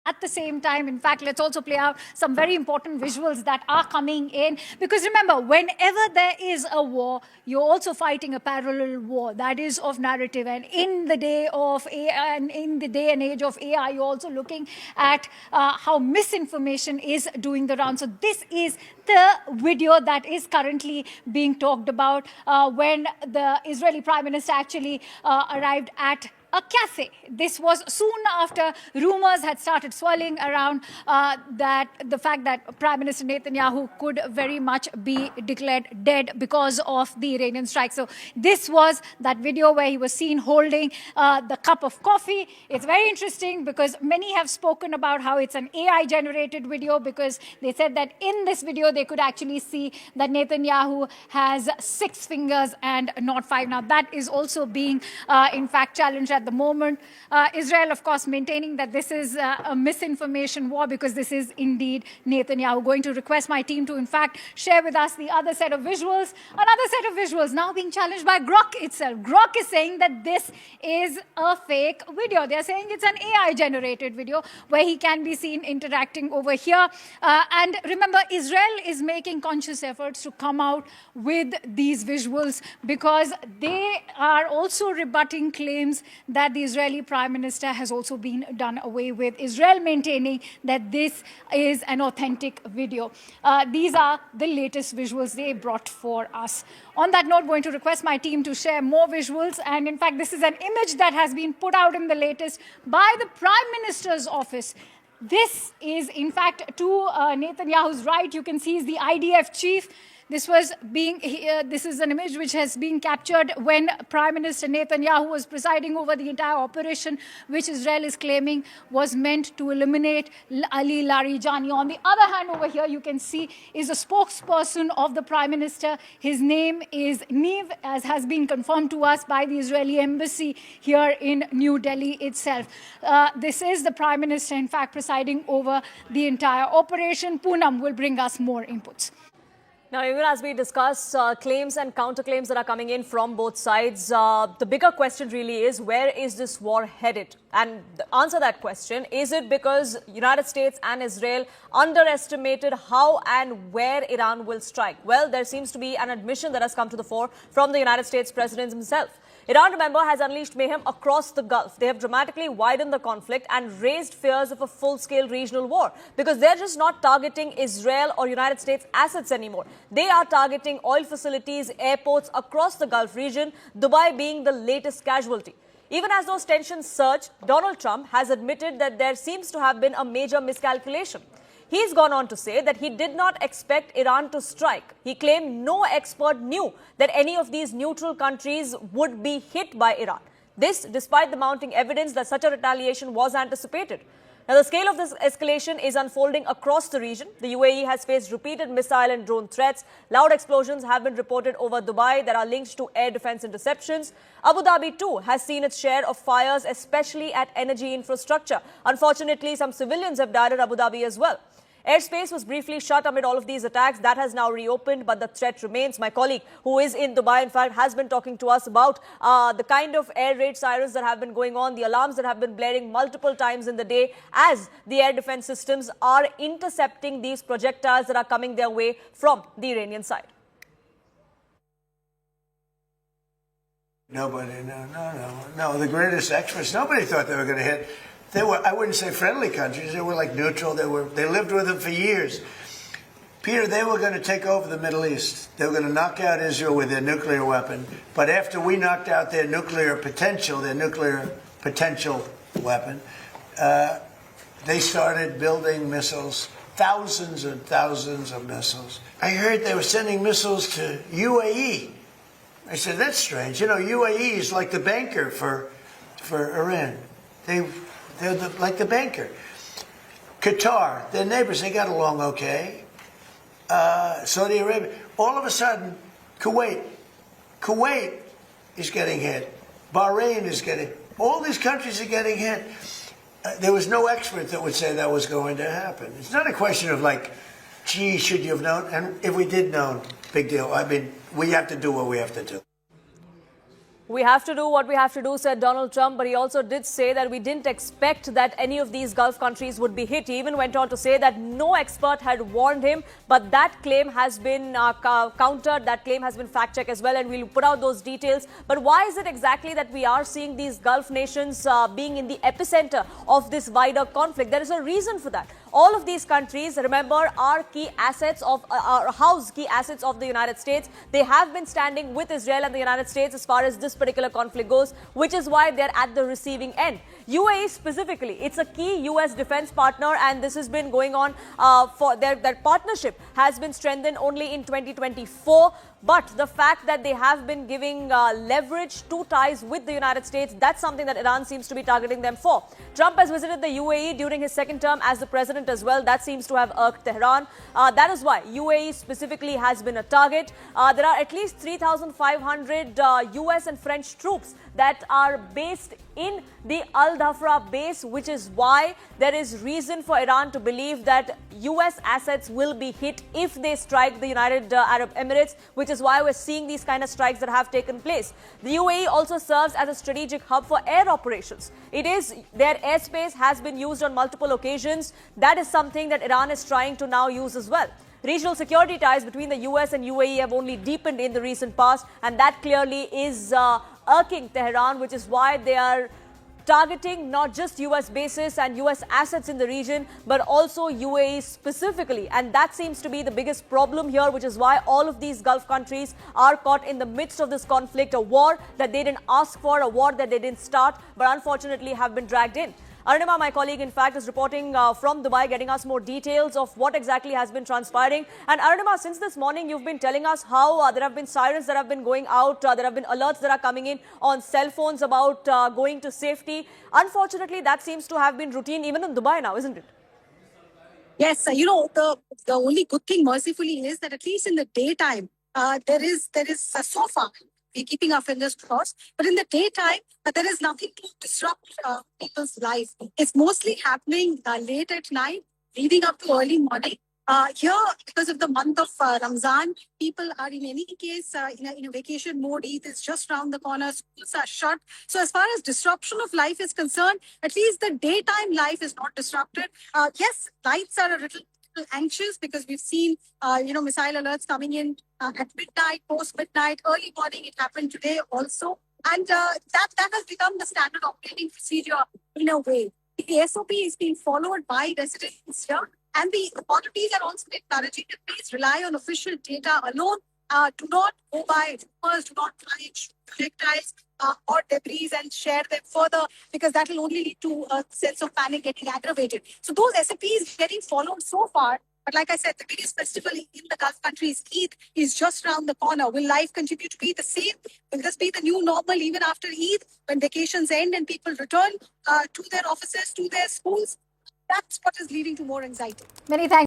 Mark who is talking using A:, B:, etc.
A: At the same time, in fact, let's also play out some very important visuals that are coming in. Because remember, whenever there is a war, you're also fighting a parallel war that is of narrative. And in the day of AI, and in the day and age of AI, you're also looking at how misinformation is doing the round. So this is the video that is currently being talked about when the Israeli Prime Minister actually arrived at a cafe. This was soon after rumors had started swirling around that the fact that Prime Minister Netanyahu could very much be declared dead because of the Iranian strike. So this was that video where he was seen holding the cup of coffee. It's very interesting because many have spoken about how it's an AI-generated video, because they said that in this video they could actually see that Netanyahu has 6 fingers and not 5. Now that is also being in fact challenged at the moment. Israel, of course, maintaining that this is a misinformation war because this is indeed Netanyahu. Going to request my team to, in fact, share with us the other set of visuals. Another set of visuals now being challenged by Grok itself. Grok is saying that this is a fake video. They're saying it's an AI-generated video where he can be seen interacting over here. And remember, Israel is making conscious efforts to come out with these visuals because they are also rebutting claims that the Israeli Prime Minister has also been done away with. Israel maintaining that this is an authentic video. These are the latest visuals they brought for us. On that note, going to request my team to share more visuals. And in fact, this is an image that has been put out in the latest by the Prime Minister's office. This is, in fact, to Netanyahu's right. You can see he's the IDF chief. This is an image which has been captured when Prime Minister Netanyahu was presiding over the entire operation, which Israel is claiming was meant to eliminate Ali Larijani. On the other hand, over here, you can see is a spokesperson of the Prime Minister. His name is Niv, as has been confirmed to us by the Israeli embassy here in New Delhi itself. This is the Prime Minister, in fact, presiding over the entire operation. Poonam will bring us more inputs.
B: Now, even as we discuss claims and counterclaims that are coming in from both sides, the bigger question really is, where is this war headed? And the answer that question, is it because United States and Israel underestimated how and where Iran will strike? Well, there seems to be an admission that has come to the fore from the United States President himself. Iran, remember, has unleashed mayhem across the Gulf. They have dramatically widened the conflict and raised fears of a full-scale regional war because they're just not targeting Israel or United States assets anymore. They are targeting oil facilities, airports across the Gulf region, Dubai being the latest casualty. Even as those tensions surge, Donald Trump has admitted that there seems to have been a major miscalculation. He's gone on to say that he did not expect Iran to strike. He claimed no expert knew that any of these neutral countries would be hit by Iran. This, despite the mounting evidence that such a retaliation was anticipated. Now, the scale of this escalation is unfolding across the region. The UAE has faced repeated missile and drone threats. Loud explosions have been reported over Dubai that are linked to air defense interceptions. Abu Dhabi, too, has seen its share of fires, especially at energy infrastructure. Unfortunately, some civilians have died at Abu Dhabi as well. Airspace was briefly shut amid all of these attacks. That has now reopened, but the threat remains. My colleague, who is in Dubai, in fact, has been talking to us about the kind of air raid sirens that have been going on, the alarms that have been blaring multiple times in the day as the air defense systems are intercepting these projectiles that are coming their way from the Iranian side.
C: Nobody, no. The greatest experts, nobody thought they were going to hit. They were, I wouldn't say friendly countries, they were like neutral, they lived with them for years. Peter, they were going to take over the Middle East. They were going to knock out Israel with their nuclear weapon. But after we knocked out their nuclear potential weapon, they started building missiles, thousands and thousands of missiles. I heard they were sending missiles to UAE. I said, that's strange. You know, UAE is like the banker for Iran. They're like the banker. Qatar, their neighbors, they got along okay. Saudi Arabia. All of a sudden, Kuwait is getting hit. Bahrain is getting, all these countries are getting hit. There was no expert that would say that was going to happen. It's not a question of like, gee, should you have known? And if we did know, big deal. I mean, we have to do what we have to do.
B: We have to do what we have to do, said Donald Trump, but he also did say that we didn't expect that any of these Gulf countries would be hit. He even went on to say that no expert had warned him, but that claim has been countered, that claim has been fact-checked as well, and we'll put out those details. But why is it exactly that we are seeing these Gulf nations being in the epicenter of this wider conflict? There is a reason for that. All of these countries, remember, are key assets of, house key assets of the United States. They have been standing with Israel and the United States as far as this particular conflict goes, which is why they're at the receiving end. UAE specifically, it's a key US defense partner, and this has been going on for their partnership has been strengthened only in 2024. But the fact that they have been giving leverage to ties with the United States, that's something that Iran seems to be targeting them for. Trump has visited the UAE during his second term as the president as well. That seems to have irked Tehran. That is why UAE specifically has been a target. There are at least 3,500 US and French troops that are based in the Al Dhafra base, which is why there is reason for Iran to believe that US assets will be hit if they strike the United Arab Emirates, which is why we're seeing these kind of strikes that have taken place. The UAE also serves as a strategic hub for air operations. Their airspace has been used on multiple occasions. That is something that Iran is trying to now use as well. Regional security ties between the US and UAE have only deepened in the recent past, and that clearly is irking Tehran, which is why they are targeting not just US bases and US assets in the region, but also UAE specifically. And that seems to be the biggest problem here, which is why all of these Gulf countries are caught in the midst of this conflict, a war that they didn't ask for, a war that they didn't start, but unfortunately have been dragged in. Arunima, my colleague, in fact, is reporting from Dubai, getting us more details of what exactly has been transpiring. And Arunima, since this morning, you've been telling us how there have been sirens that have been going out. There have been alerts that are coming in on cell phones about going to safety. Unfortunately, that seems to have been routine even in Dubai now, isn't it?
D: Yes, the only good thing, mercifully, is that at least in the daytime, there is so far. We're keeping our fingers crossed. But in the daytime, there is nothing to disrupt people's life. It's mostly happening late at night, leading up to early morning. Here, because of the month of Ramzan, people are in any case in a vacation mode. Eid is just around the corner. Schools are shut. So as far as disruption of life is concerned, at least the daytime life is not disrupted. Yes, nights are a little anxious because we've seen, missile alerts coming in at midnight, post-midnight, early morning. It happened today also. And that has become the standard operating procedure in a way. The SOP is being followed by residents here. And the authorities are also encouraging to please rely on official data alone. Do not go by rumors, do not try and shoot projectiles or debris and share them further, because that will only lead to a sense of panic getting aggravated. So those SOPs getting followed so far. But like I said, the biggest festival in the Gulf countries, Eid, is just around the corner. Will life continue to be the same? Will this be the new normal even after Eid, when vacations end and people return to their offices, to their schools? That's what is leading to more anxiety.
A: Many thanks.